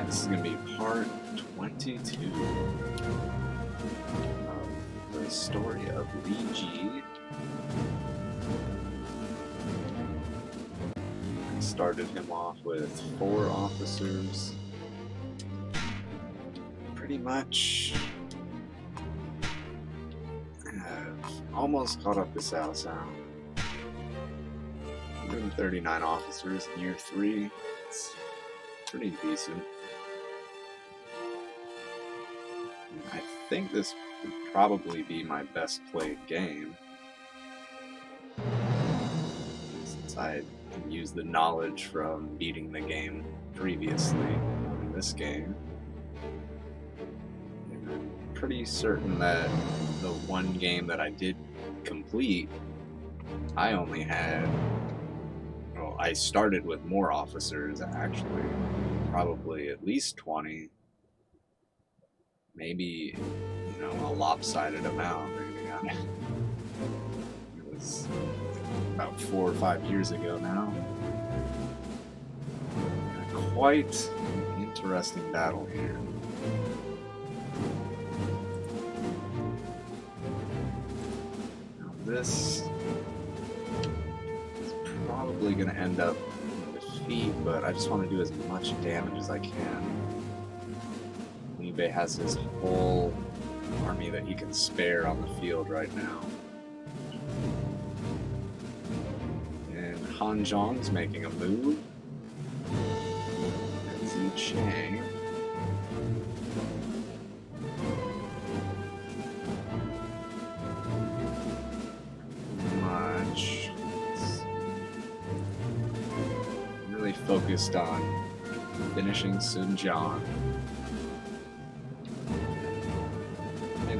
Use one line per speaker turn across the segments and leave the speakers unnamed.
This is going to be part 22 of the story of Li Ji. I started him off with 4 officers. Pretty much almost caught up to Cao Cao. 139 officers in year 3. It's pretty decent. I think this would probably be my best played game, since I can use the knowledge from beating the game previously in this game. And I'm pretty certain that the one game that I did complete, I only had, well, I started with more officers actually, probably at least 20. Maybe, you know, a lopsided amount. Maybe it was about 4 or 5 years ago now. Quite an interesting battle here. Now this is probably going to end up in defeat, but I just want to do as much damage as I can. Liu Bei has his whole army that he can spare on the field right now. And Han Zhong's making a move. And Xi Chang. Much. Really focused on finishing Sun Jian.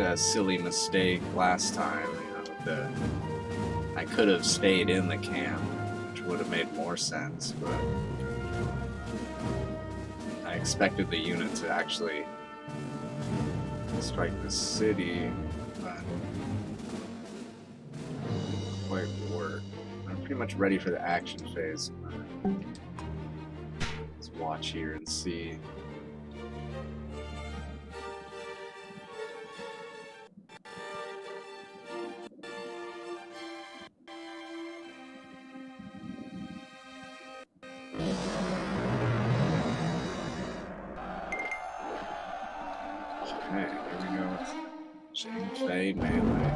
A silly mistake last time, you know, I could have stayed in the camp, which would have made more sense, but I expected the unit to actually strike the city, but it didn't quite work. I'm pretty much ready for the action phase. Let's watch here and see. Okay, here we go with Zhang Fei melee.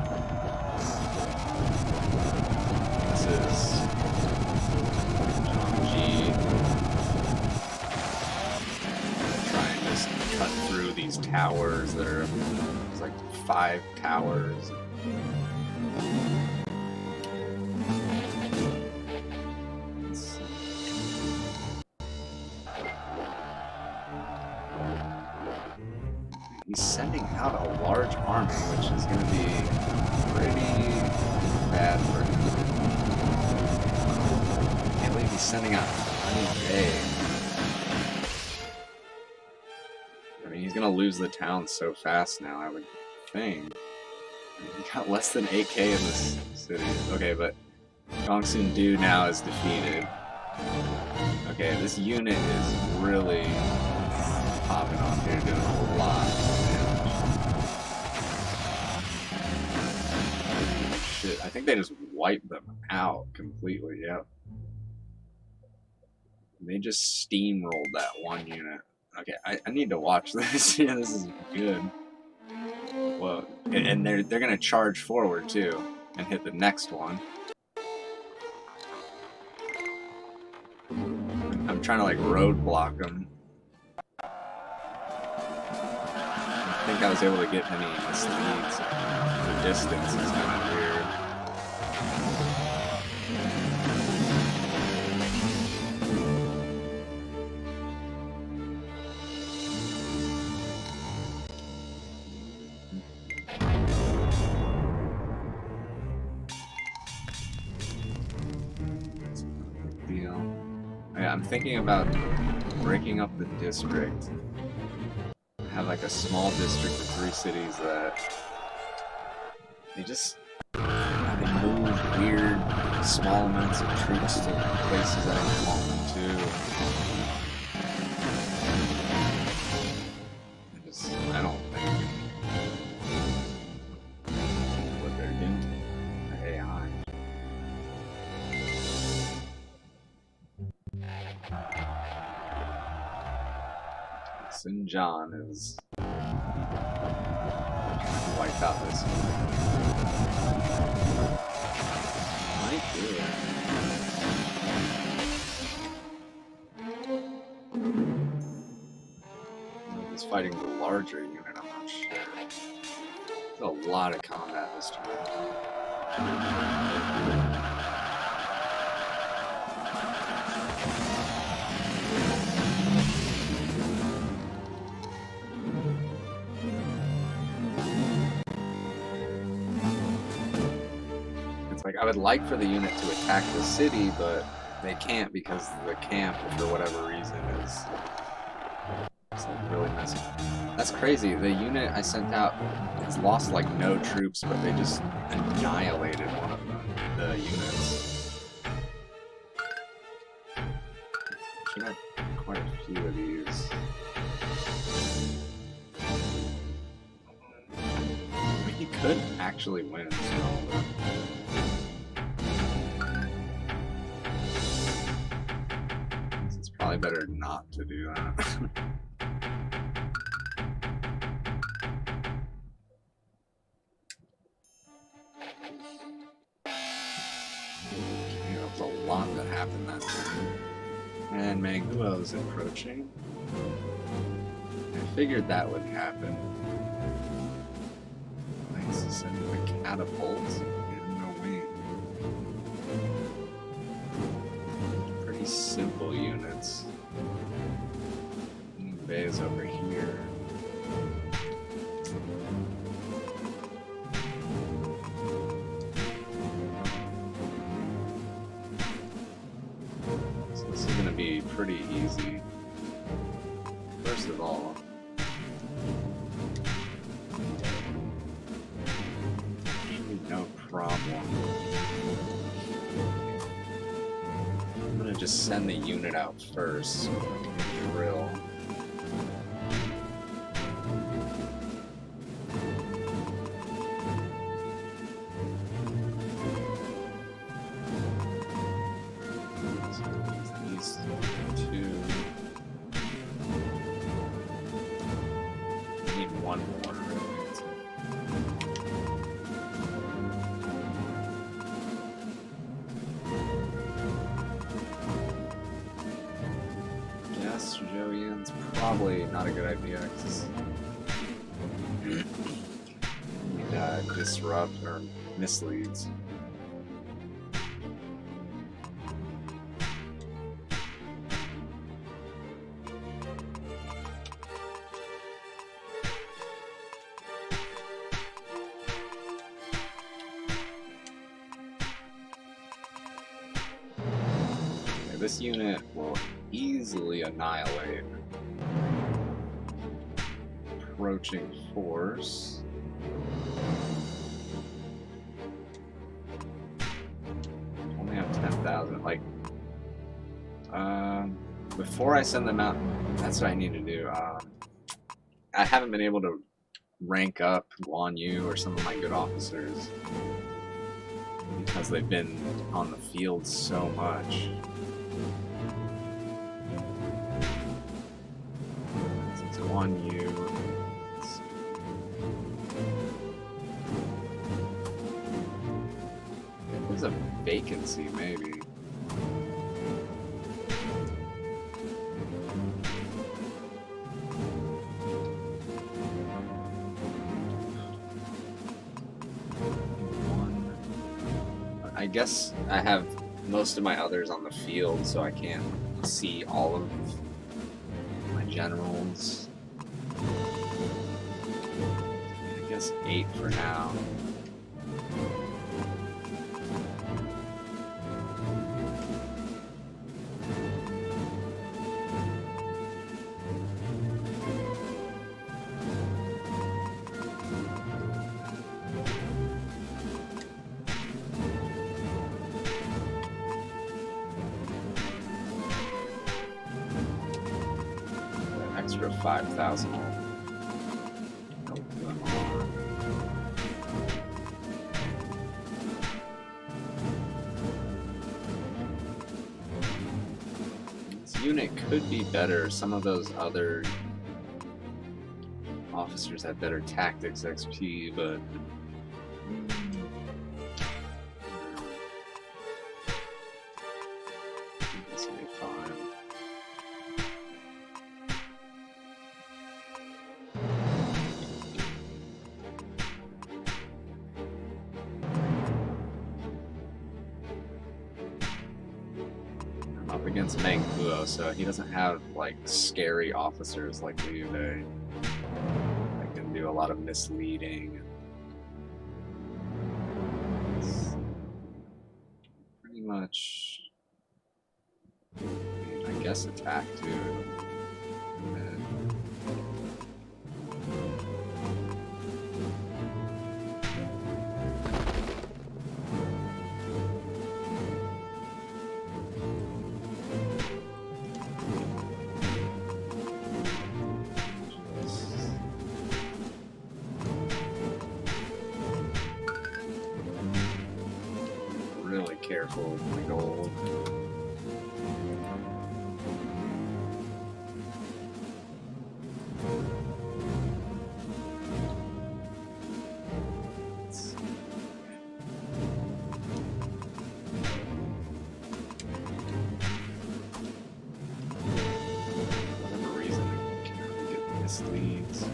This is Zhang Ji trying to just cut through these towers that are, there's like 5 towers. He's sending out a large army, which is going to be pretty bad for him. Can't believe he's sending out Li Bei. I mean, he's going to lose the town so fast now, I would think. He got less than 8k in this city. Okay, but Gongsun Du now is defeated. Okay, this unit is really popping off here, doing a lot of damage. Shit, I think they just wiped them out completely, yep. They just steamrolled that one unit. Okay, I need to watch this. Yeah, this is good. Whoa, and they're gonna charge forward too, and hit the next one. I'm trying to like roadblock them. I think I was able to get any misleads. The distance is kind of weird. That's a big deal. Yeah, I'm thinking about breaking up the district. Have like a small district of 3 cities that they just move weird small amounts of troops to places I don't want them to. St. John is wiped out this one. Might do it. He's fighting the larger unit, I'm not sure. There's a lot of combat this turn. It's like I would like for the unit to attack the city, but they can't because the camp, for whatever reason, is like really messy. That's crazy. The unit I sent out has lost like no troops, but they just annihilated one of the units. Should have quite a few of these. I mean, he could actually win. It's probably better not to do that. There's a lot that happened that time. And Manguo's approaching. I figured that would happen. Nice, sending the catapult in the wing. Pretty simple units. Bay's over here. So this is going to be pretty easy. First of all, no problem. I'm gonna just send the unit out first. Drill. These two. I need one more. Jovian's probably not a good idea because you need disrupt or misleads. Okay, this unit will easily annihilate approaching force. Only have 10,000. Like, before I send them out, that's what I need to do. I haven't been able to rank up Guan Yu or some of my good officers because they've been on the field so much. Guan Yu. There's a vacancy, maybe. I guess I have most of my others on the field, so I can't see all of my generals. I guess 8 for now. Extra 5,000. unit could be better. Some of those other officers have better tactics XP, but this will be fine. I'm up against Menghuo, so he doesn't have like scary officers like Liu Bei. Do a lot of misleading. It's pretty much, I guess, attack too. Really careful with my gold. For whatever reason, I can't really get misleads.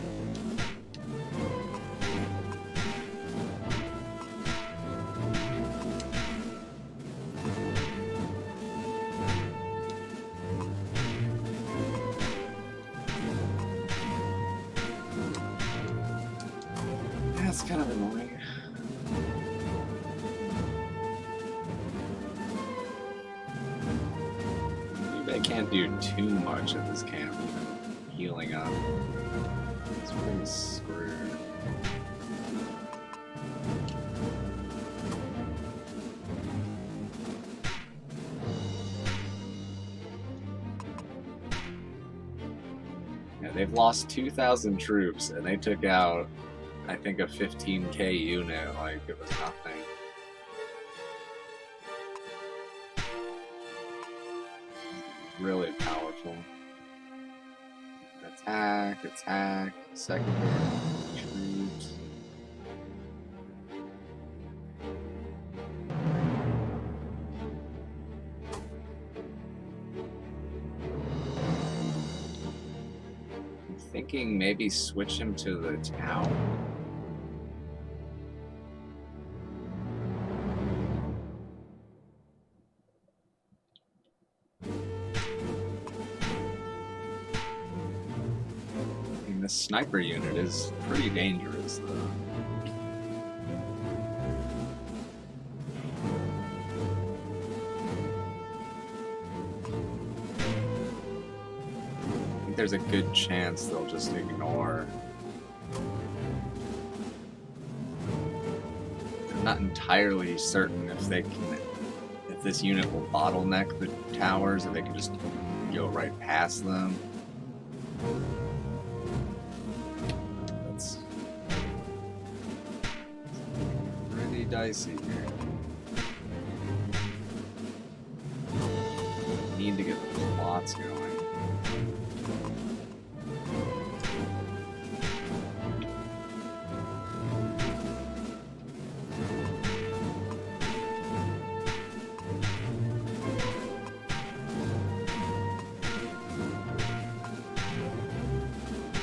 That's kind of annoying. Maybe I can't do too much at this camp, even healing up. It's pretty screwed. Yeah, they've lost 2,000 troops, and they took out, I think, a 15k unit, like it was nothing. Really powerful. Attack, attack, secondary troops. I'm thinking maybe switch him to the town. The sniper unit is pretty dangerous, though. I think there's a good chance they'll just ignore. I'm not entirely certain if they can, if this unit will bottleneck the towers, or they can just go right past them. Dicey here. Need to get the plots going.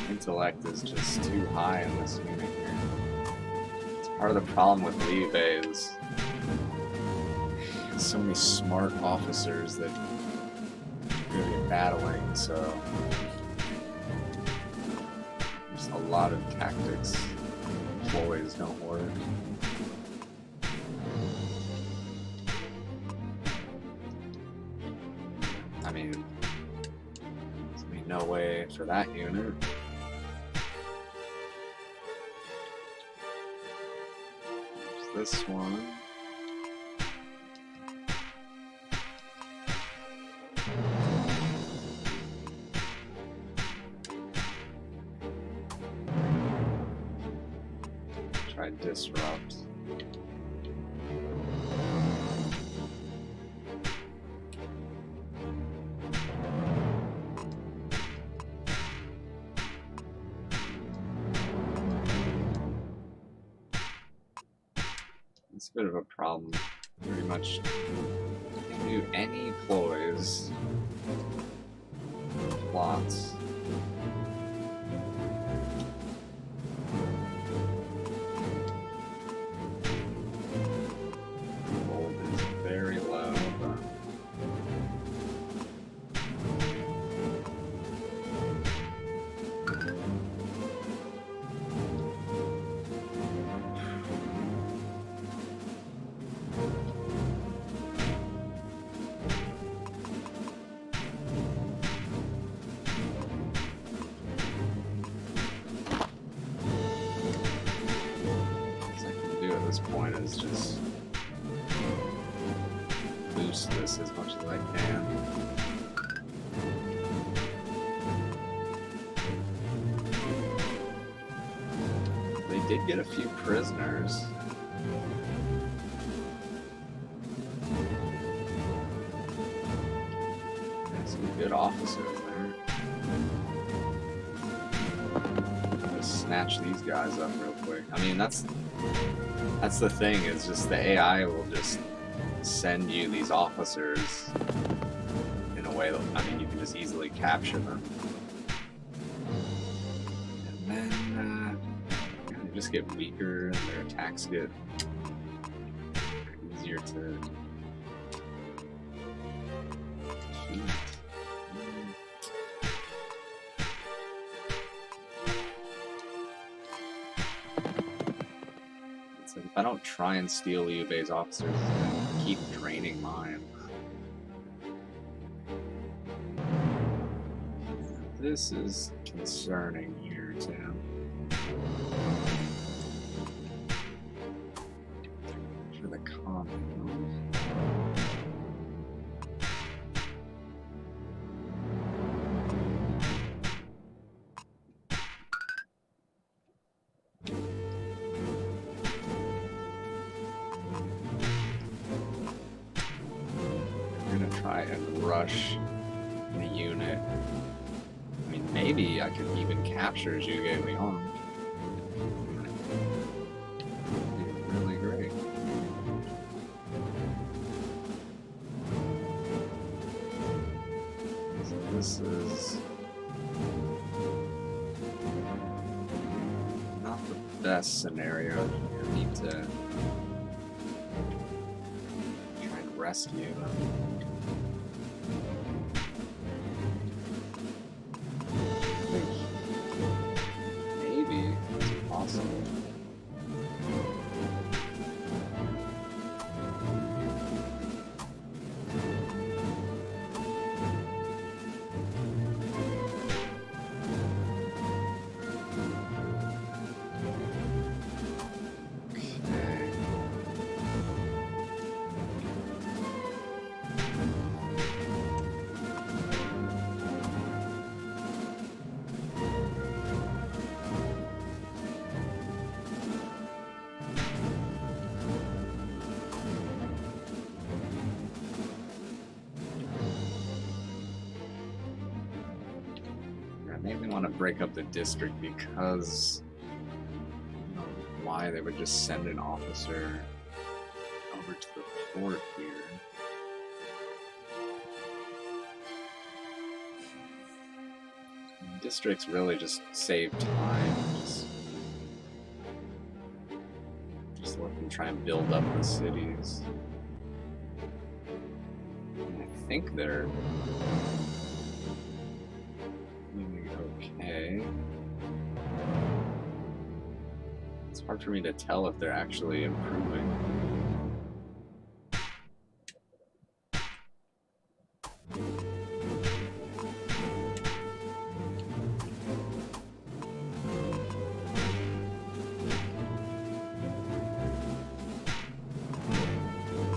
Intellect is just too high in this unit here. Part of the problem with Liu Bei is so many smart officers that are good at battling, so just a lot of tactics always don't work. I mean, there's gonna be no way for that unit. This one. Try disrupt. It's a bit of a problem. Pretty much can't do any ploys, plots. Gold is very low. But point is just boost this as much as I can. They did get a few prisoners. Some good officers there. Just snatch these guys up real quick. I mean, that's the thing, is just the AI will just send you these officers in a way that, I mean, you can just easily capture them. And then they just get weaker and their attacks get easier to defeat. If I don't try and steal Liu Bei's officers, it's gonna keep draining mine. This is concerning here, Tim. For the common. Try and rush the unit. I mean, maybe I could even capture Zhuge Liang. Really great. So this is not the best scenario. You need to try and rescue them. Maybe want to break up the district because I don't know why they would just send an officer over to the port here. Districts really just save time. Just let them try and build up the cities. And I think they're okay. It's hard for me to tell if they're actually improving.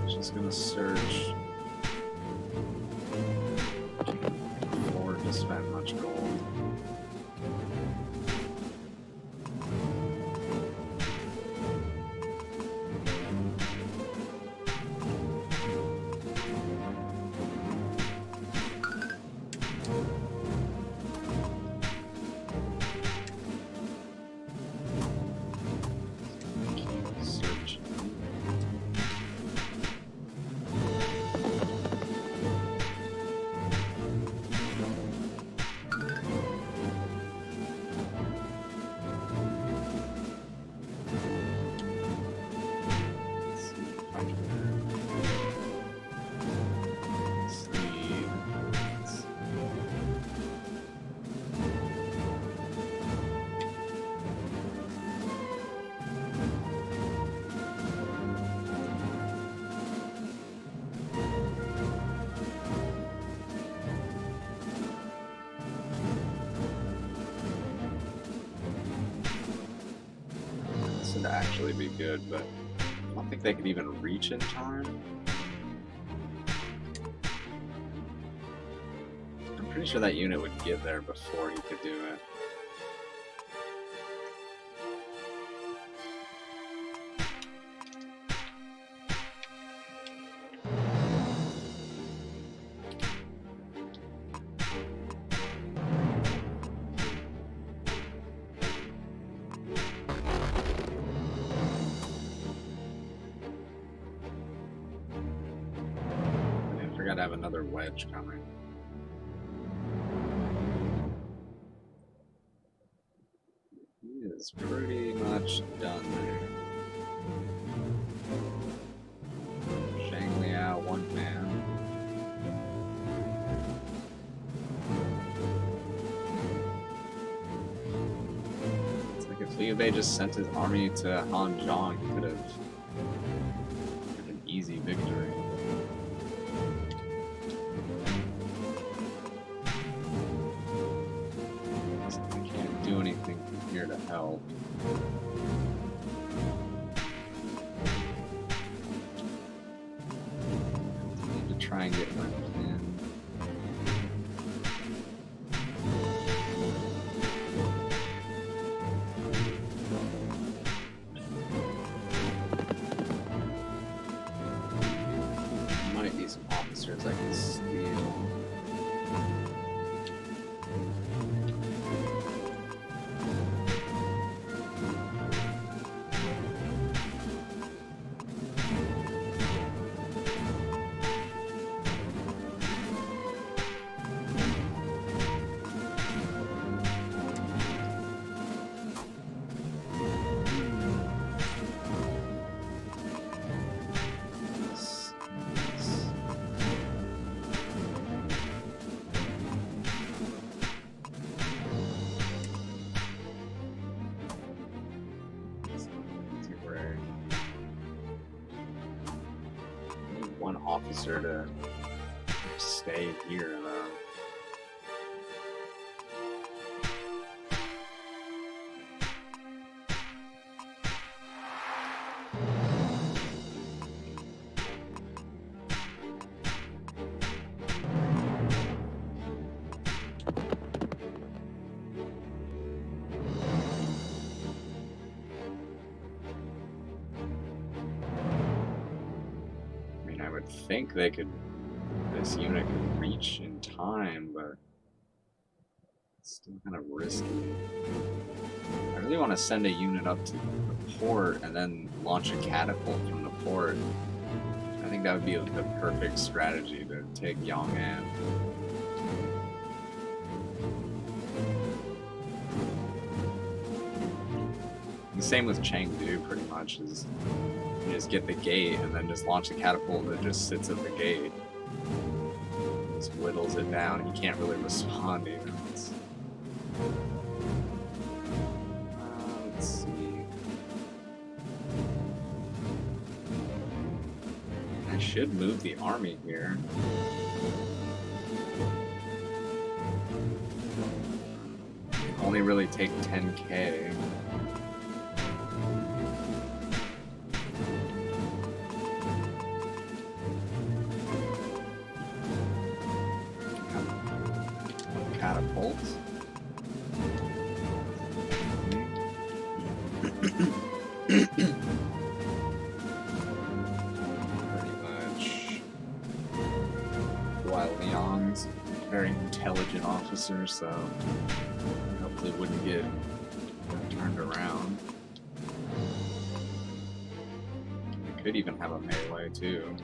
Just gonna search. Can't afford to spend much gold. Search. would actually be good, but I don't think they could even reach in time. I'm pretty sure that unit would get there before he could do it. Gotta have another wedge coming. He is pretty much done there. Shang Liao, one man. It's like if Liu Bei just sent his army to Hanzhong, he could have had an easy victory. Here to help. Need to try and get one in. Might be some officers I can steal. One officer to stay here though. I would think they could, this unit could reach in time, but it's still kind of risky. I really want to send a unit up to the port and then launch a catapult from the port. I think that would be the perfect strategy to take Yong'an. The same with Chengdu, pretty much, is you just get the gate and then just launch the catapult that just sits at the gate. Just whittles it down. He can't really respond even. Let's see. I should move the army here. Only really take 10k. Catapults. Pretty much. While Liang's a very intelligent officer, so hopefully wouldn't get turned around. They could even have a melee too.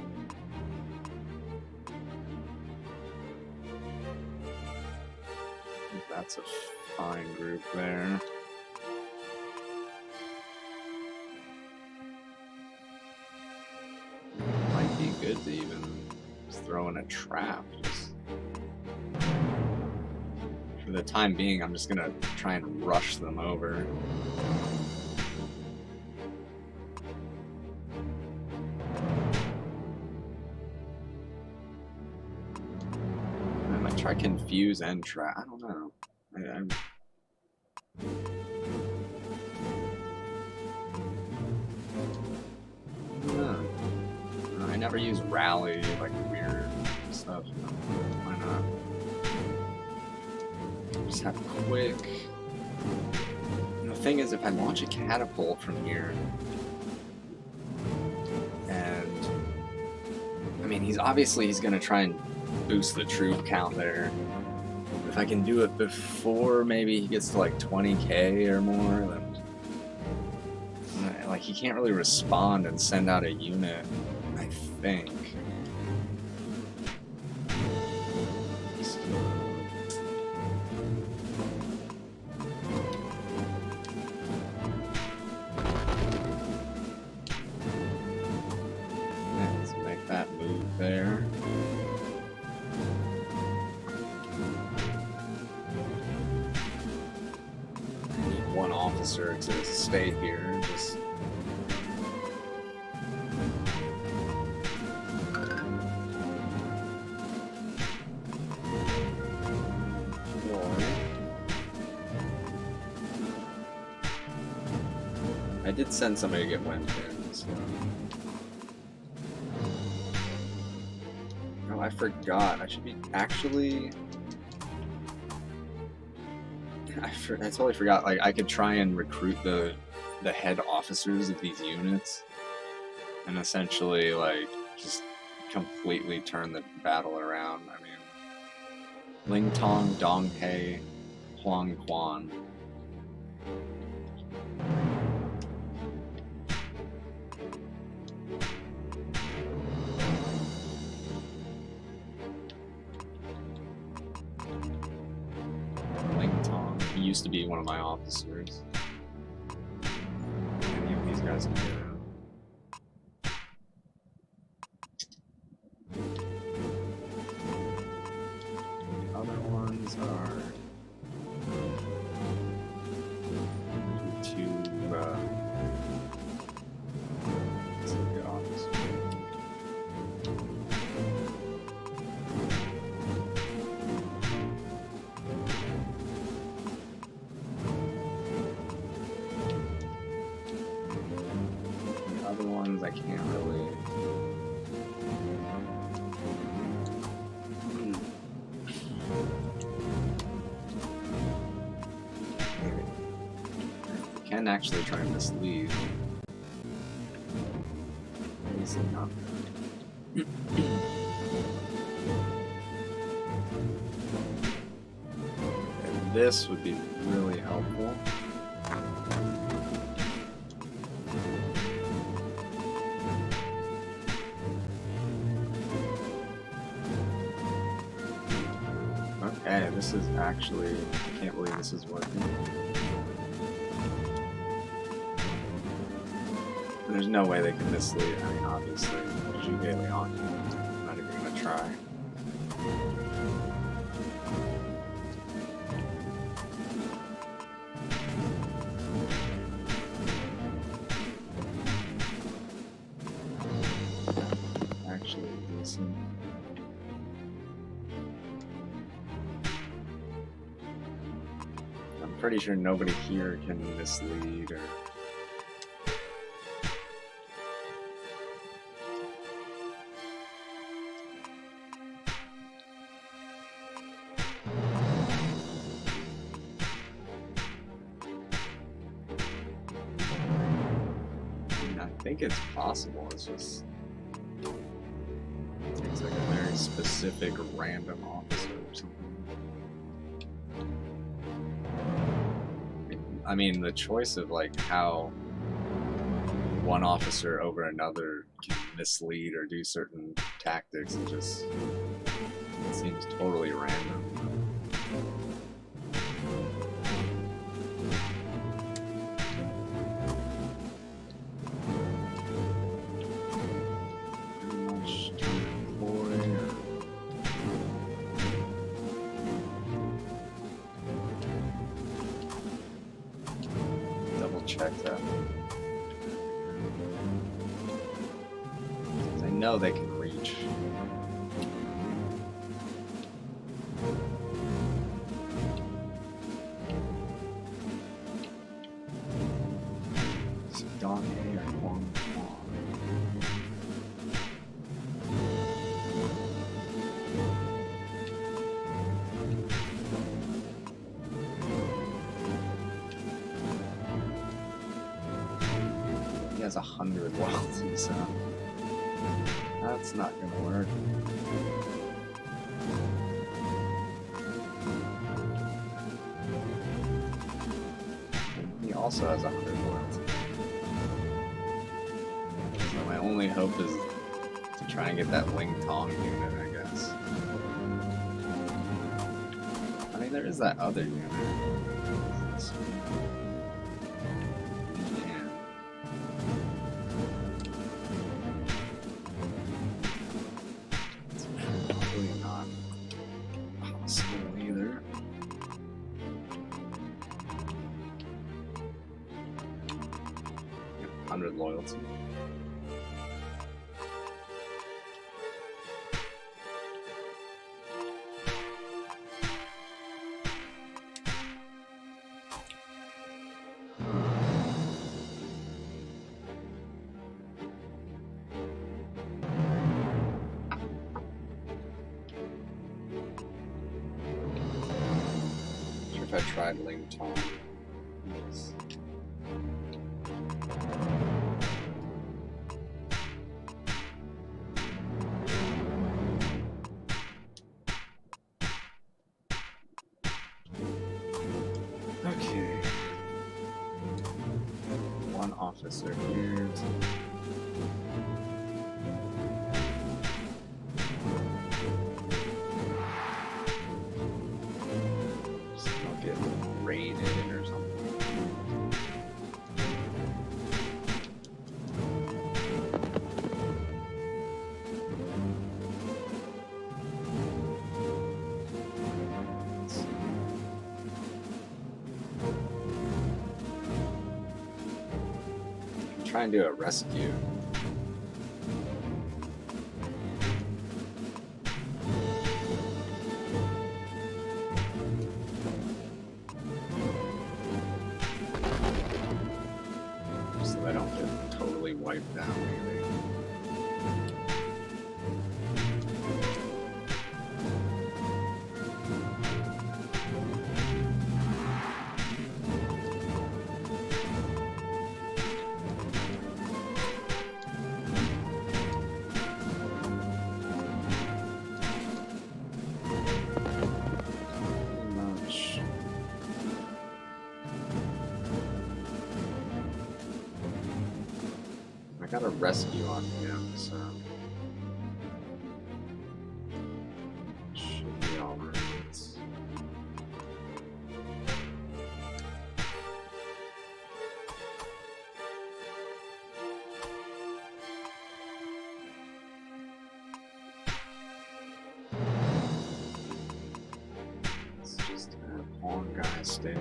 That's a fine group there. Might be good to even just throw in a trap. Just for the time being, I'm just gonna try and rush them over. I might try confuse and trap. I don't know. never use rally, like weird stuff. Why not? Just have quick. And the thing is, if I launch a catapult from here, and I mean, he's gonna try and boost the troop count there. If I can do it before maybe he gets to like 20k or more, then like he can't really respond and send out a unit, I think. Let's make that move there. I need one officer to stay here, just I did send somebody to get wind in, so. No, I forgot. I should be actually. I totally forgot. Like I could try and recruit the head officers of these units, and essentially like just completely turn the battle around. I mean, Ling Tong, Dong He, Huang Quan. Used to be one of my officers. Any of these guys can get out. The other ones are two good officers. I can't really. I can actually try and mislead. Easy enough. And this would be really helpful. Okay, this is actually, I can't believe this is working. There's no way they can mislead. I mean, obviously, Zhuge Liang. I'm not even gonna try. Actually, listen. I'm pretty sure nobody here can mislead or. I think it's possible, it's just it takes like a very specific random officer or something. I mean, the choice of like how one officer over another can mislead or do certain tactics, it seems totally random. Check that. I know they can reach. So Dong He or Huang Quan. has 100 loyalty, so that's not gonna work. And he also has 100 loyalty. So my only hope is to try and get that Ling Tong unit, I guess. I mean, there is that other unit. Yeah. It's probably not possible either. Yep, 100 loyalty. I tried Ling Tong. Yes. Okay. One officer here. Raided or something. Try and do a rescue. So I don't get totally wiped out, maybe. I got a rescue on him, so should be alright. Let's just have one guy stay here.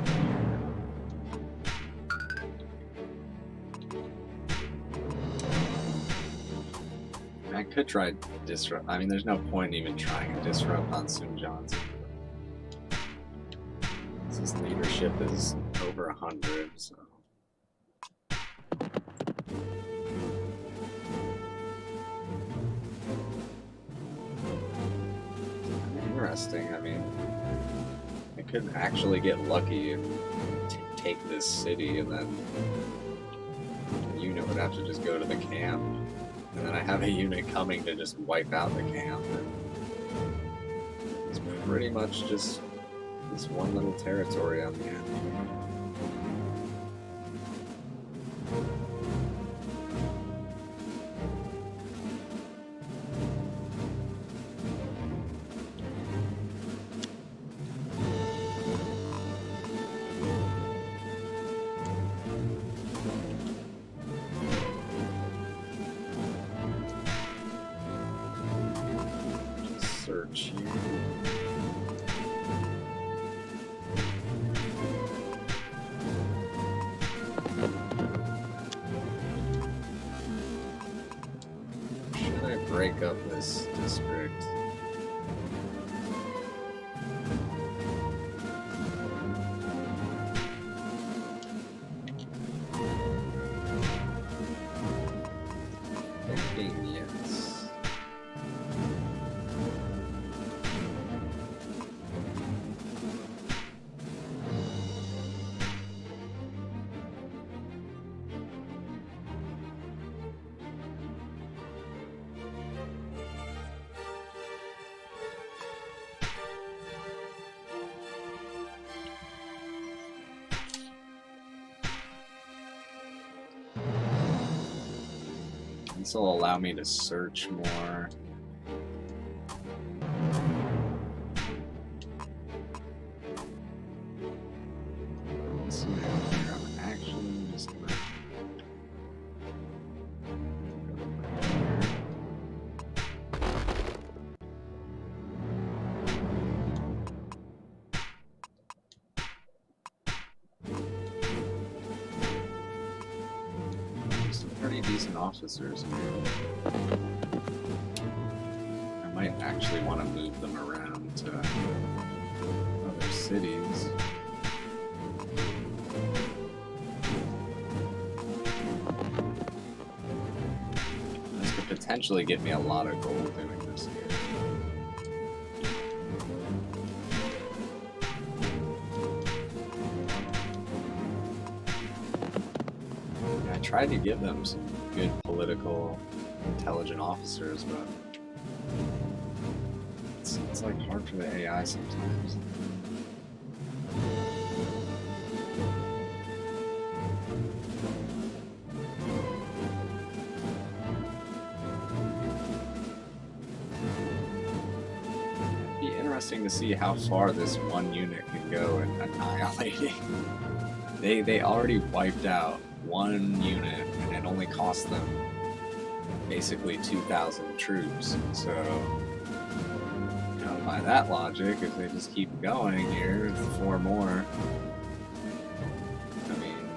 I could try disrupt. I mean, there's no point in even trying to disrupt on Sun Johnson. His leadership is over 100, so. Interesting. I mean, I could actually get lucky and take this city, and then the unit would have to just go to the camp. And then I have a unit coming to just wipe out the camp. And it's pretty much just this one little territory on the end. Search here. Should I break up this district? Yes. This will allow me to search more. Let's see here. I'm actually just gonna some pretty decent officers here. I might actually want to move them around to other cities. This could potentially get me a lot of gold doing this here. I tried to give them some good political, intelligent officers, but it's like hard for the AI sometimes. It'd be interesting to see how far this one unit can go in annihilating. They already wiped out one unit, and it only cost them basically 2,000 troops. So, you know, by that logic, if they just keep going here, 4 more, I mean,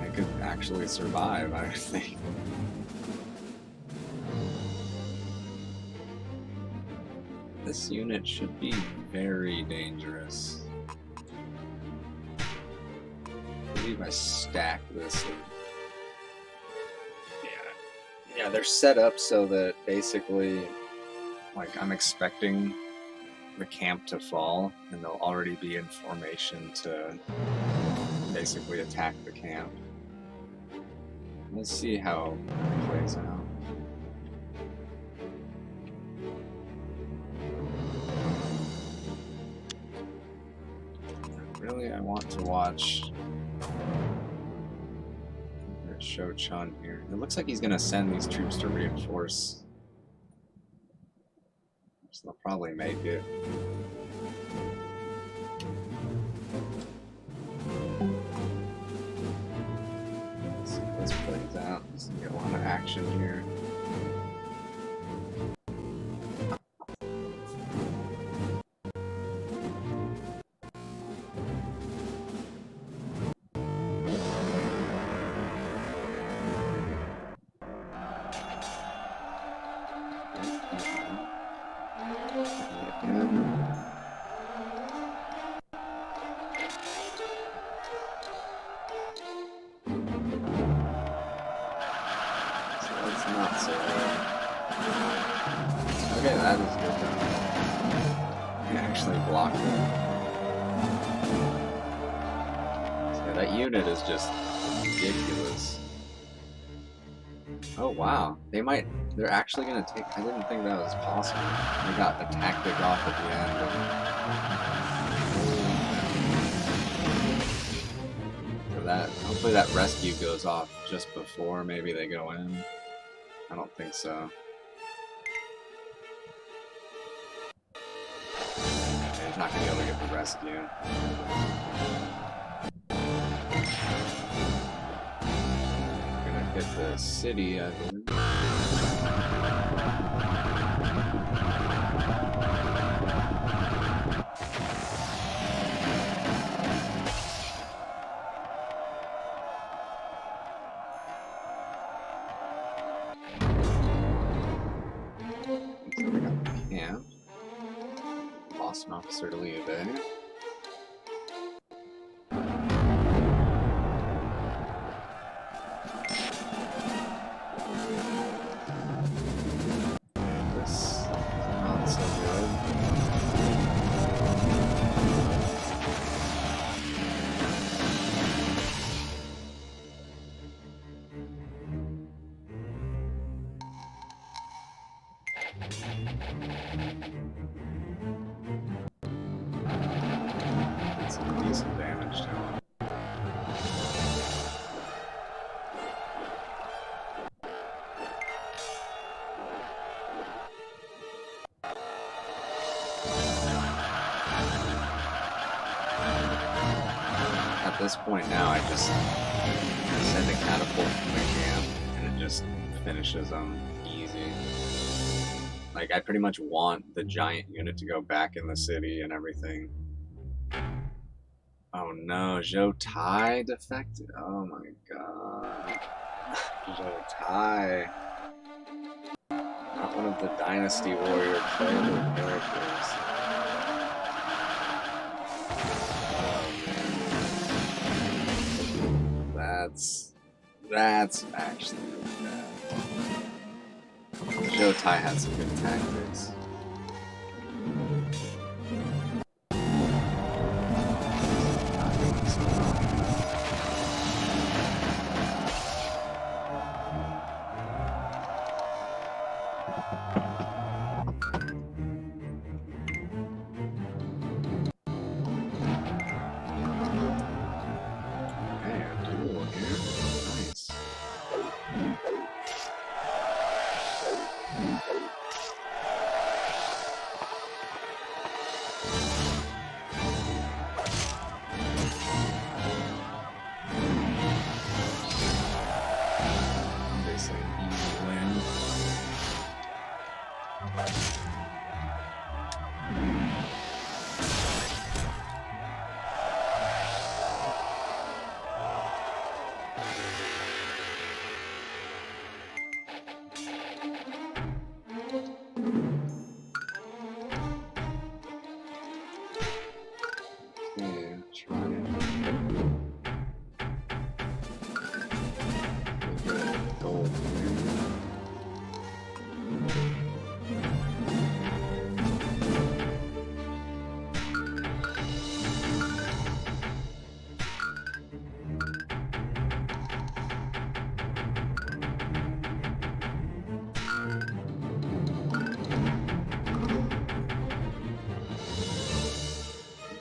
I could actually survive, I think. This unit should be very dangerous. I believe I stacked this. Yeah, they're set up so that basically, like, I'm expecting the camp to fall, and they'll already be in formation to basically attack the camp. Let's see how it plays out. Really, I want to watch Show Chun here. It looks like he's gonna send these troops to reinforce. So they'll probably make it. Let's see how this plays out. Just get a lot of action here. Okay, that is good. You actually blocked it. So that unit is just ridiculous. Oh wow, they're actually gonna take, I didn't think that was possible. They got the tactic off at the end. So that, hopefully that rescue goes off just before maybe they go in. I don't think so. He's not gonna be able to get the rescue. Gonna hit the city, I believe. So we got the camp. Lost an officer to leave, eh? This is not so good. Some decent damage to him. this point now, I just send a catapult from the camp, and it just finishes them easy. Like, I pretty much want the giant unit to go back in the city and everything. Oh no, Zhou Tai defected? Oh my god. Zhou Tai. Not one of the Dynasty Warrior playable characters. Oh man. That's actually really bad. Zhou Tai had some good tactics.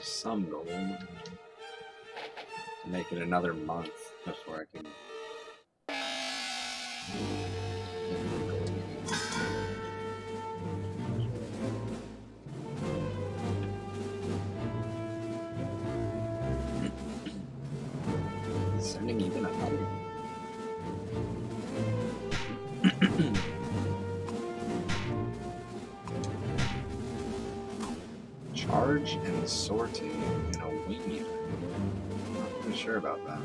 Some gold. Make it another month before I can. Sending even another. Charge and sorting in a wing. Not really sure about that.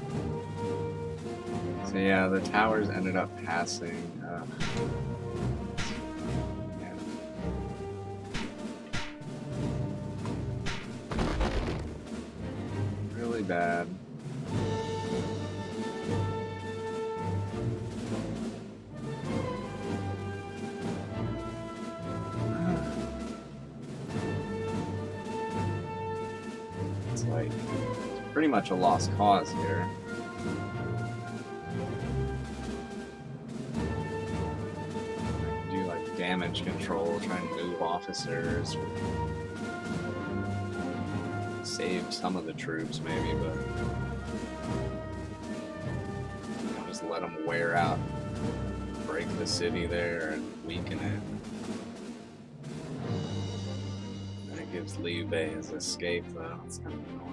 So yeah, the towers ended up passing. Yeah. Really bad. Like, it's pretty much a lost cause here. Do like damage control, try and move officers, save some of the troops maybe, but I'll just let them wear out, break the city there, and weaken it. Gives Liu Bei his escape though. It's kind of annoying.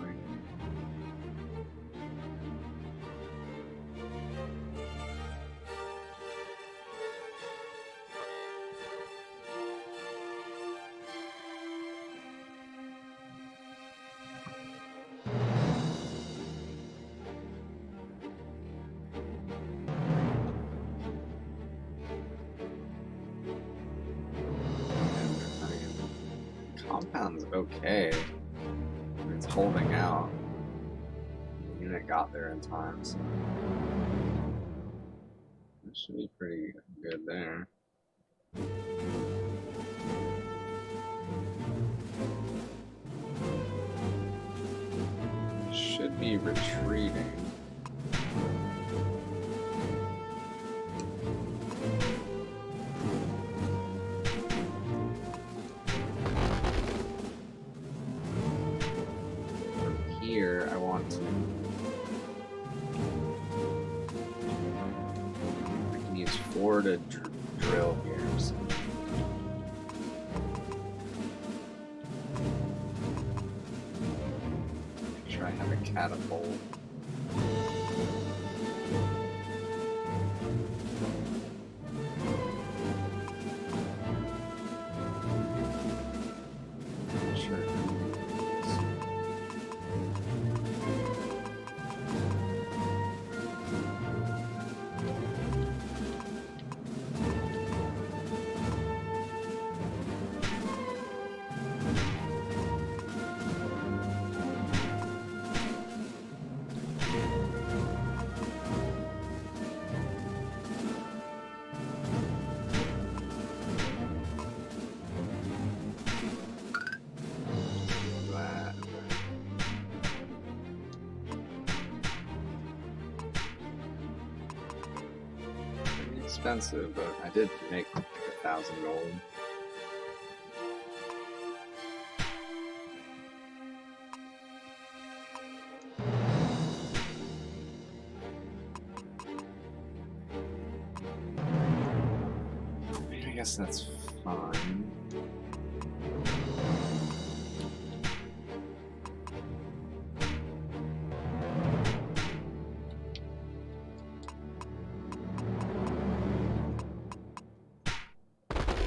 Compound's okay. It's holding out. The unit got there in time, so it should be pretty good there. Should be retreating. Here, I want to. I can use 4 to drill here. So. Make sure I have a catapult. expensive, but I did make like 1,000 gold. I guess that's fine.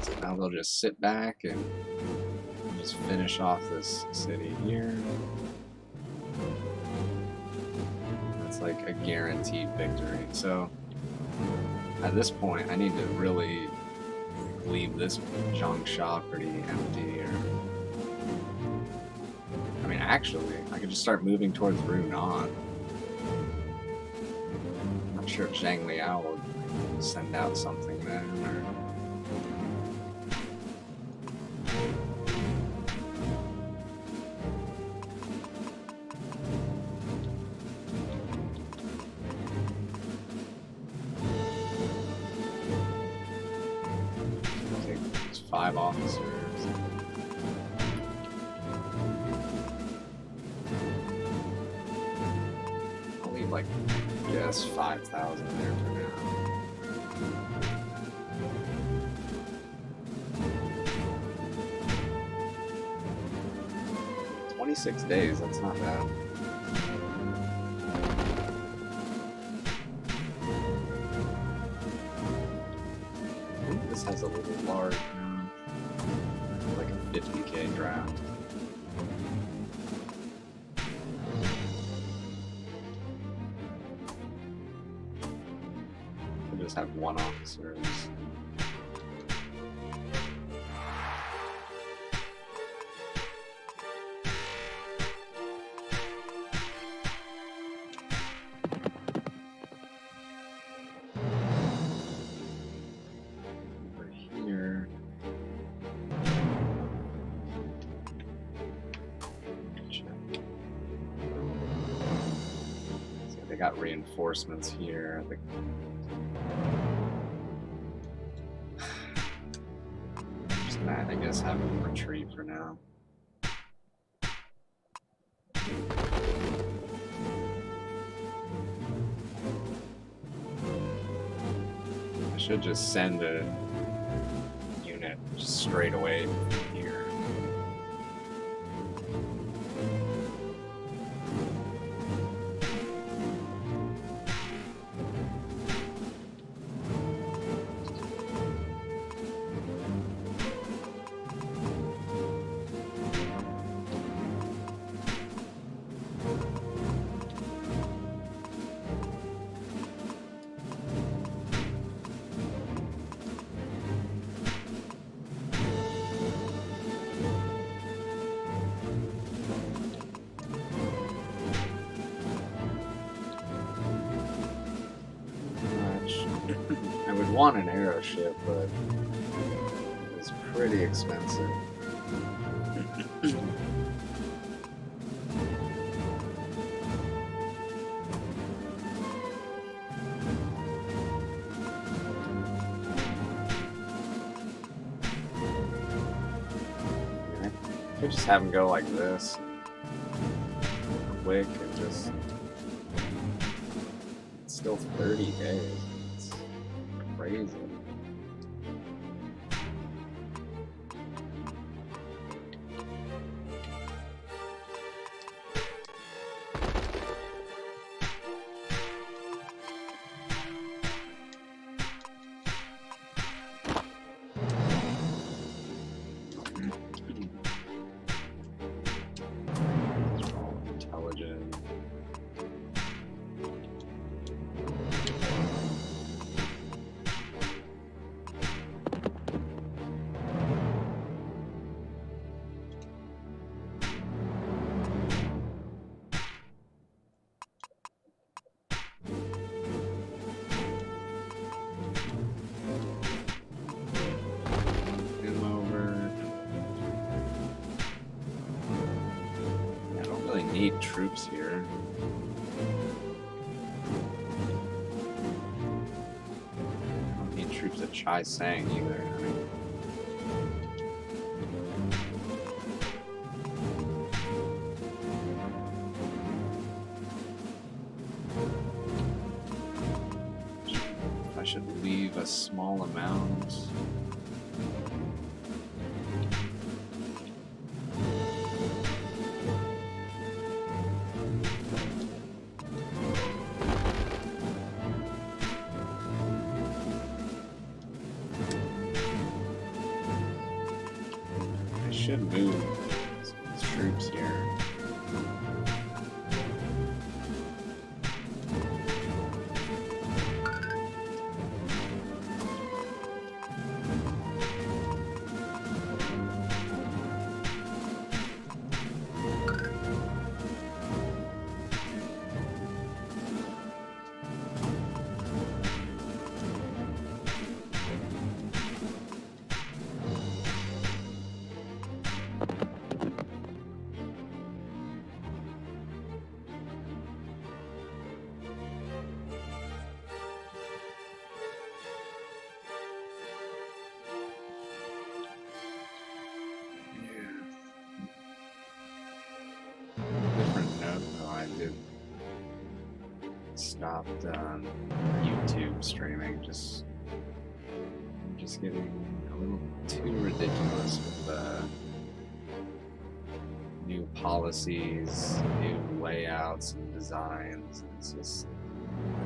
So now they'll just sit back and just finish off this city here. That's like a guaranteed victory. So at this point, I need to really leave this Changsha pretty empty. Or, I mean, actually, I could just start moving towards Runan. I'm not sure if Zhang Liao will send out something then. Or... take 5 officers. I'll leave like, I guess, 5,000 there for now. 26 days, that's not bad. I think this has a little large, like a 50k draft. I just have 1 officer. Got reinforcements here. Just gonna, I guess, have them retreat for now. I should just send a unit just straight away from here. I would want an aeroship, but it's pretty expensive. I could just have them go like this, quick, and just. It's still 30 days. It's crazy. Intelligent. Need troops here. I don't need to Chai Sang either. I mean, I should leave a small amount. I should move these troops here. Stopped YouTube streaming, just getting a little too ridiculous with new policies, new layouts and designs. It's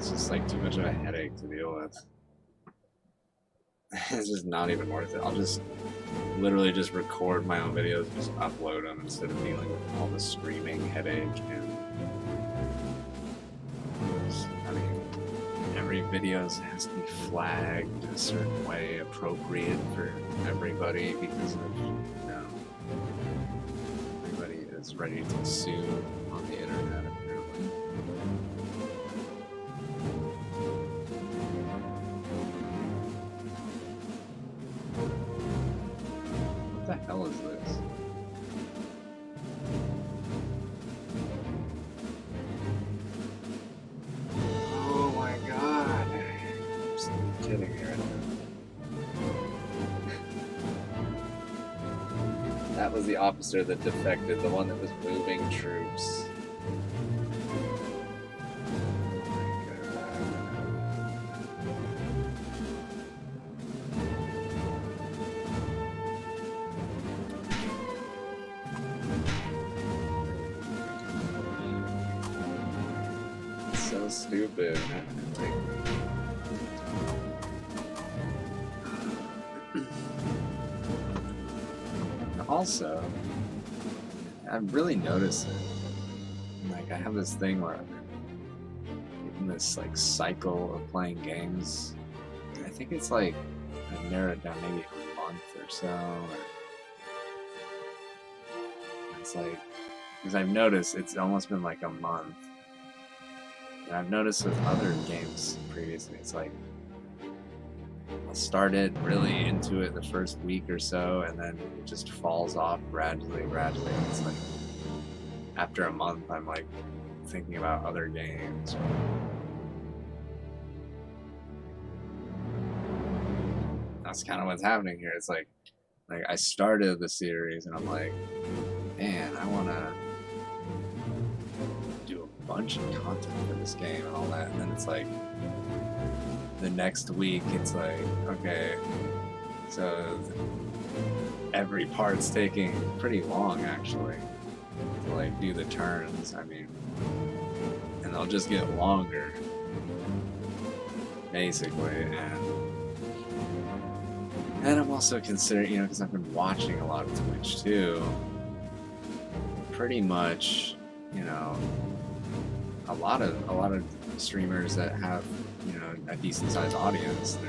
just like too much of a headache to deal with. It's just not even worth it. I'll just literally just record my own videos, just upload them instead of dealing with all the streaming headache. And I mean, every video has to be flagged a certain way, appropriate for everybody, because of, you know, everybody is ready to sue on the internet apparently. What the hell is this? Oh my god. I'm just kidding me right now. That was the officer that defected, the one that was moving troops. So stupid. Also, I've really noticed it. Like, I have this thing where I'm in this like cycle of playing games. I think it's like I've narrowed down maybe a month or so. Or it's like, because I've noticed it's almost been like a month. And I've noticed with other games previously, it's like I'll start it really into it the first week or so, and then it just falls off gradually. It's like after a month, I'm like thinking about other games. That's kind of what's happening here. It's like I started the series, and I'm like, man, I want to do a bunch of content for this game and all that, and then it's like the next week it's like, okay, so every part's taking pretty long actually to like do the turns. I mean, and they'll just get longer basically. And I'm also considering, you know, because I've been watching a lot of Twitch too, pretty much, you know, a lot of streamers that have, you know, a decent sized audience,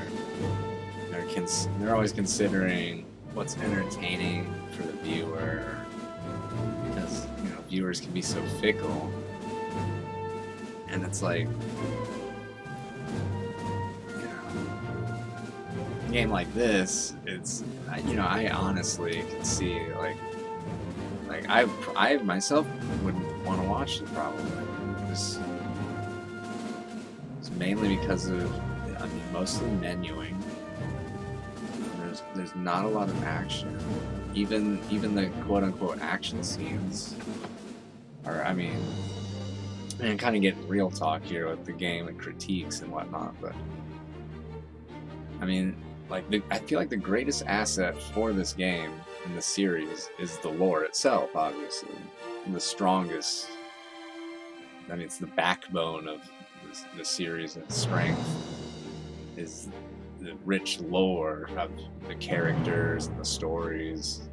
they're always considering what's entertaining for the viewer, because, you know, viewers can be so fickle. And it's like, you know, a game like this, it's, you know, I honestly can see like I myself wouldn't want to watch it probably. It's mainly because of, I mean, mostly menuing. there's not a lot of action. Even the quote-unquote action scenes are, I mean, and kind of getting real talk here with the game and critiques and whatnot, but I mean, like, I feel like the greatest asset for this game in the series is the lore itself, obviously. And the strongest, I mean, it's the backbone of the series, and its strength is the rich lore of the characters and the stories.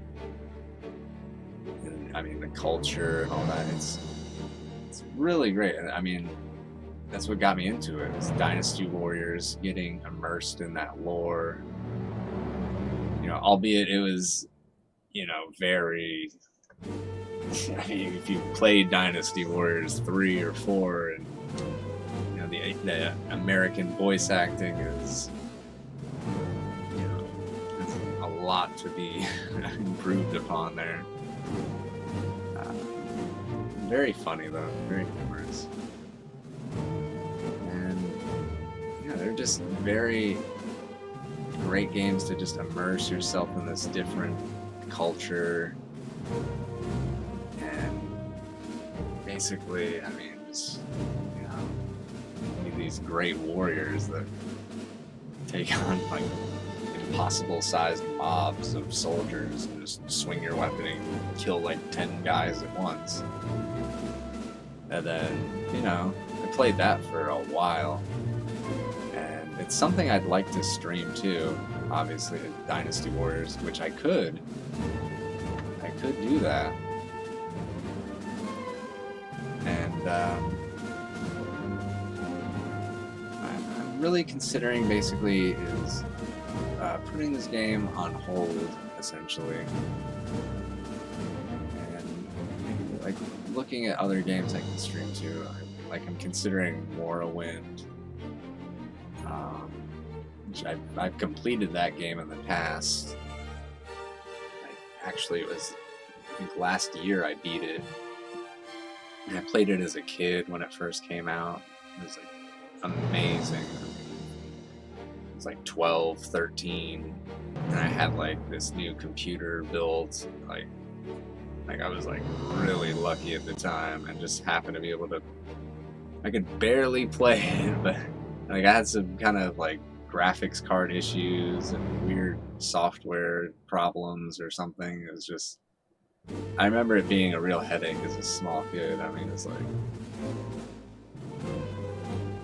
And, I mean, the culture and all that. It's really great. And I mean, that's what got me into it. It's Dynasty Warriors, getting immersed in that lore. You know, albeit it was, you know, very. I mean, if you played Dynasty Warriors 3 or 4, and you know the American voice acting is, you know, there's a lot to be improved upon there. Very funny though, very humorous. They're just very great games to just immerse yourself in this different culture, and basically, I mean, just, you know, these great warriors that take on like impossible-sized mobs of soldiers and just swing your weapon and kill like 10 guys at once. And then, you know, I played that for a while. It's something I'd like to stream too, obviously, Dynasty Warriors, which I could do that. And I'm really considering basically is putting this game on hold, essentially. And maybe, like, looking at other games I can stream too. Like, I'm considering Morrowind. Which I've completed that game in the past. Actually, it was, I think, last year I beat it. And I played it as a kid when it first came out. It was like amazing. It was like 12, 13, and I had like this new computer built. Like I was like really lucky at the time, and just happened to be able to. I could barely play it, but like I had some kind of like graphics card issues and weird software problems or something. It was just, I remember it being a real headache as a small kid. I mean, it's like,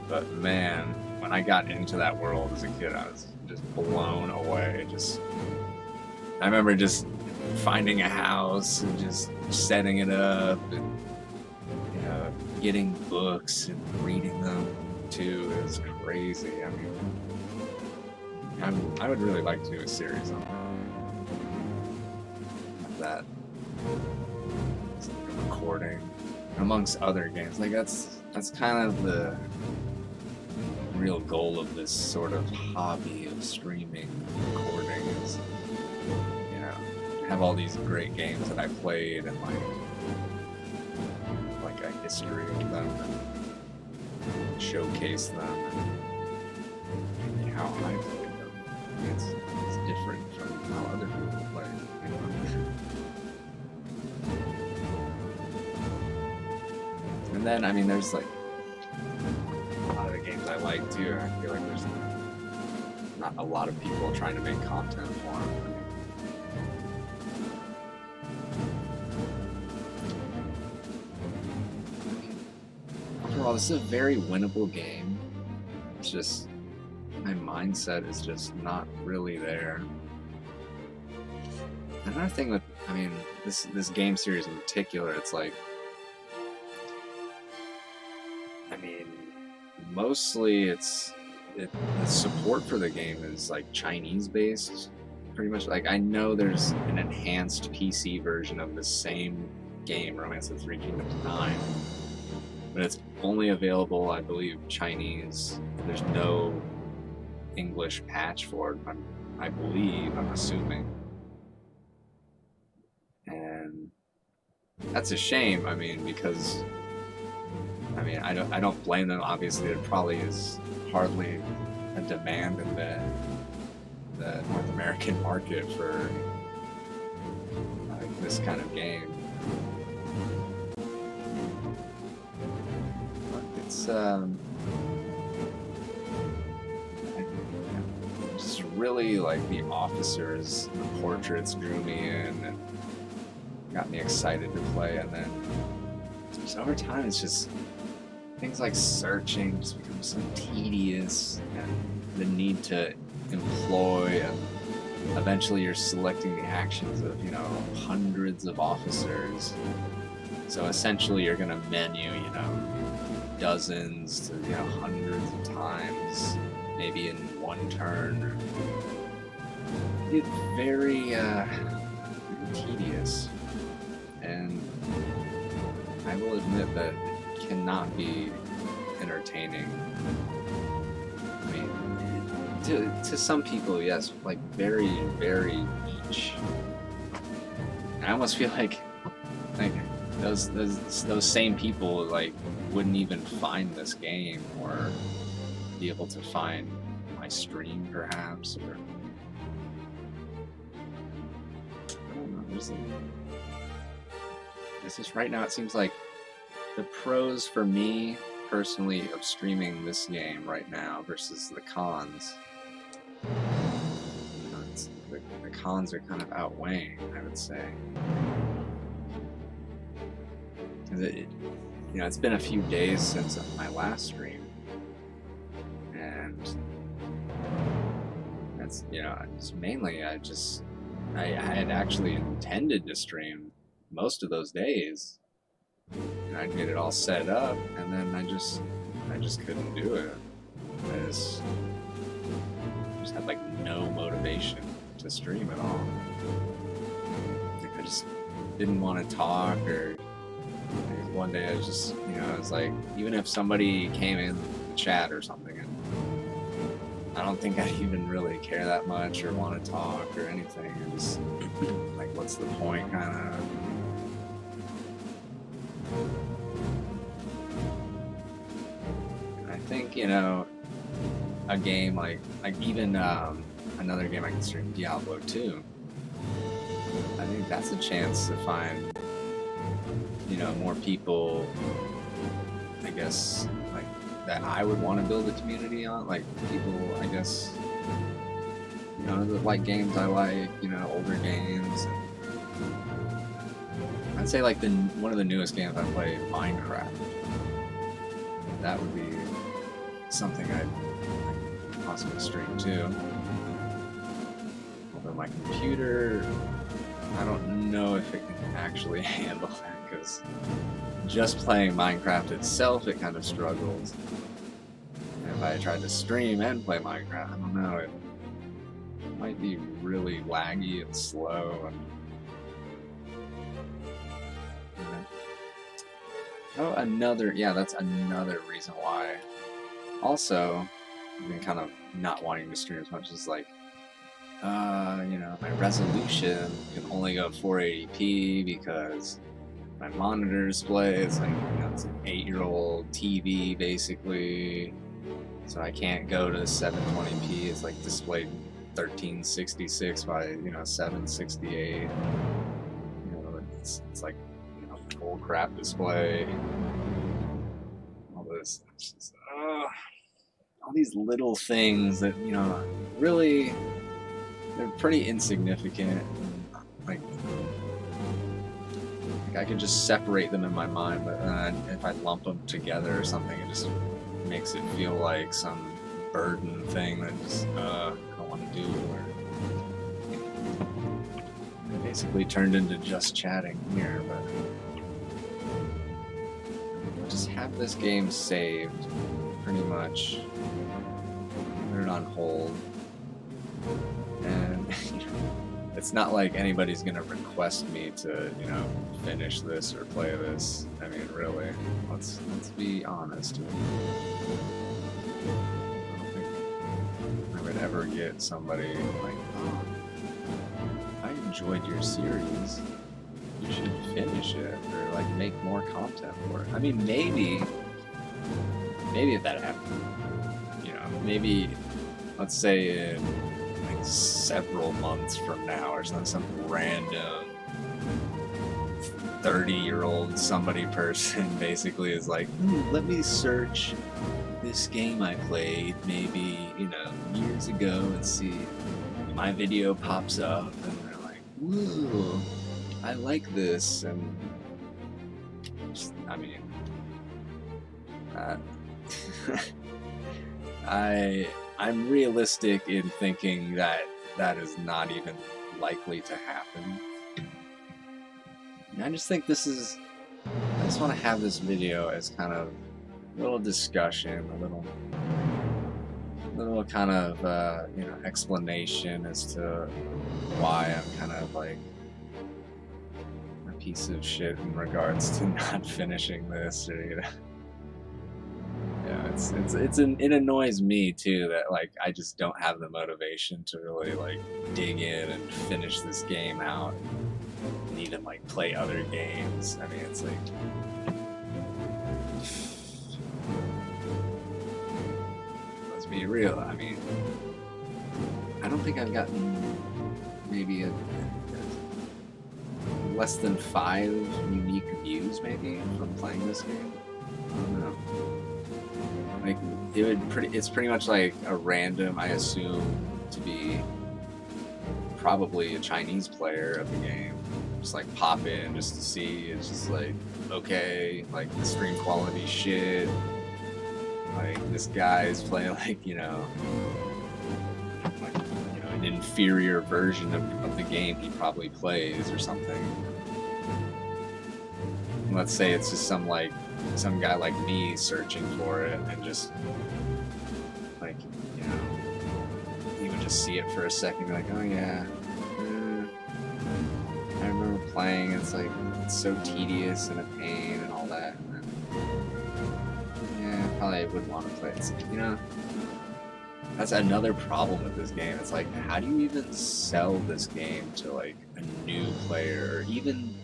but man, when I got into that world as a kid, I was just blown away. I remember just finding a house and just setting it up, and you know, getting books and reading them too. It was crazy. I mean, I would really like to do a series on that. It's like a recording, amongst other games. Like that's kind of the real goal of this sort of hobby of streaming, recording, is, you know, have all these great games that I played and like a history of them, and showcase them, and how I play. It's different from how other people play. You know? And then, I mean, there's like a lot of the games I like too. I feel like there's not a lot of people trying to make content for them. Overall, this is a very winnable game. It's just, my mindset is just not really there. Another thing with, I mean, this game series in particular, it's like, I mean, mostly the support for the game is like Chinese based, pretty much. Like, I know there's an enhanced PC version of the same game, Romance of the Three Kingdoms 9, but it's only available, I believe, Chinese. There's no English patch for it, I'm assuming. And that's a shame, I mean, because I mean, I don't blame them. Obviously, there probably is hardly a demand in the North American American market for like this kind of game. It's just really like the officers, the portraits drew me in and got me excited to play, and then just over time it's just things like searching just become so tedious, and the need to employ, and eventually you're selecting the actions of, you know, hundreds of officers. So essentially you're gonna menu, you know, dozens to, you know, hundreds of times, maybe in one turn. It's very tedious, and I will admit that it cannot be entertaining. I mean, to some people, yes, like very, very niche. I almost feel like those same people like wouldn't even find this game or be able to find my stream, perhaps, or I don't know. It's just right now it seems like the pros for me personally of streaming this game right now versus the cons. You know, the cons are kind of outweighing, I would say. You know, it's been a few days since my last stream, and that's, you know, it's mainly I had actually intended to stream most of those days, and I'd get it all set up, and then I just couldn't do it. I just had like no motivation to stream at all. Like, I just didn't want to talk, or one day I was just, you know, I was like, even if somebody came in the chat or something, and I don't think I'd even really care that much or want to talk or anything. And just like, what's the point, kind of. I think, you know, a game like even another game I can stream, Diablo 2. I think that's a chance to find, you know, more people, I guess, like that I would want to build a community on, like people, I guess, you know, that like games I like, you know, older games. And I'd say like one of the newest games I play, Minecraft. That would be something I'd possibly stream too. Although my computer, I don't know if it can actually handle that, because just playing Minecraft itself, it kind of struggles. And if I tried to stream and play Minecraft, I don't know, it might be really laggy and slow. Oh, that's another reason why. Also, I've been kind of not wanting to stream as much as like, you know, my resolution can only go 480p because my monitor display is like, you know, it's an 8-year-old TV basically, so I can't go to 720p. It's like displayed 1366 by, you know, 768. You know, it's like, you know, full crap display. All this, it's just, all these little things that, you know, really, they're pretty insignificant. Like I could just separate them in my mind, but if I lump them together or something, it just makes it feel like some burden thing that just I don't want to do. Or it basically turned into just chatting here, but I'll just have this game saved, pretty much. Put it on hold, and it's not like anybody's gonna request me to, you know, finish this or play this. I mean, really, let's be honest. I don't think I would ever get somebody like, oh, I enjoyed your series, you should finish it, or like make more content for it. I mean, maybe if that happened, you know, maybe let's say in like several months from now or something, some random 30-year-old somebody person basically is like, let me search this game I played maybe, years ago and see. My video pops up and they're like, whoa, I like this. And just, I mean, I'm realistic in thinking that that is not even likely to happen. And I just think I just want to have this video as kind of a little discussion, a little kind of explanation as to why I'm kind of like a piece of shit in regards to not finishing this, or it annoys me too that like I just don't have the motivation to really like dig in and finish this game out and even like play other games. I mean, it's like, let's be real. I mean, I don't think I've gotten maybe less than 5 unique views maybe from playing this game. I don't know. Like it's pretty much like a random, I assume to be probably a Chinese player of the game, just like pop in just to see. It's just like, okay, like the stream quality shit, like this guy is playing like an inferior version of the game he probably plays or something. And let's say it's just some guy like me searching for it and just like, you would just see it for a second and be like, oh yeah, I remember playing, it's like, it's so tedious and a pain and all that, and then, yeah, I probably wouldn't want to play it. That's another problem with this game. It's like, how do you even sell this game to like a new player, or even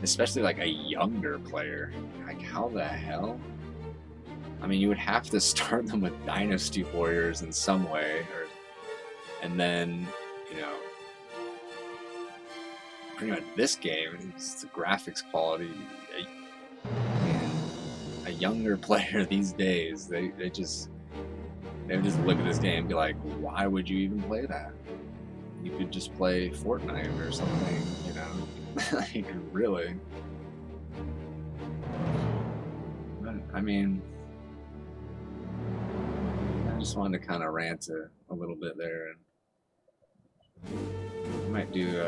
especially like a younger player? Like, how the hell? I mean, you would have to start them with Dynasty Warriors in some way, and then, pretty much this game, it's the graphics quality. A younger player these days, they would just look at this game and be like, why would you even play that? You could just play Fortnite or something, like, really. But, I mean, I just wanted to kind of rant a little bit there, and I might do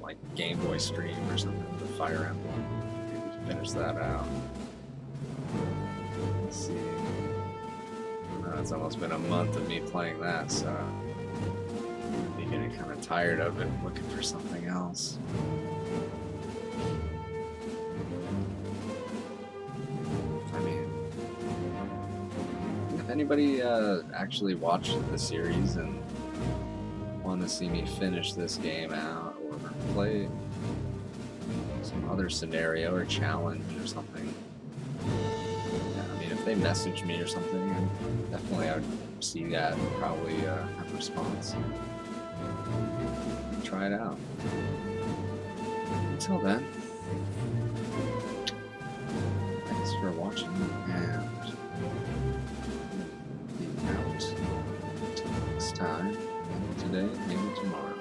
like Game Boy stream or something with the Fire Emblem. Maybe finish that out. Let's see. It's almost been a month of me playing that, so I'm getting kind of tired of it, looking for something else. I mean, if anybody actually watched the series and want to see me finish this game out or play some other scenario or challenge or something, if they message me or something, definitely I would see that and probably have a response. Try it out. Until then, thanks for watching, and be out until next time, maybe today, maybe tomorrow.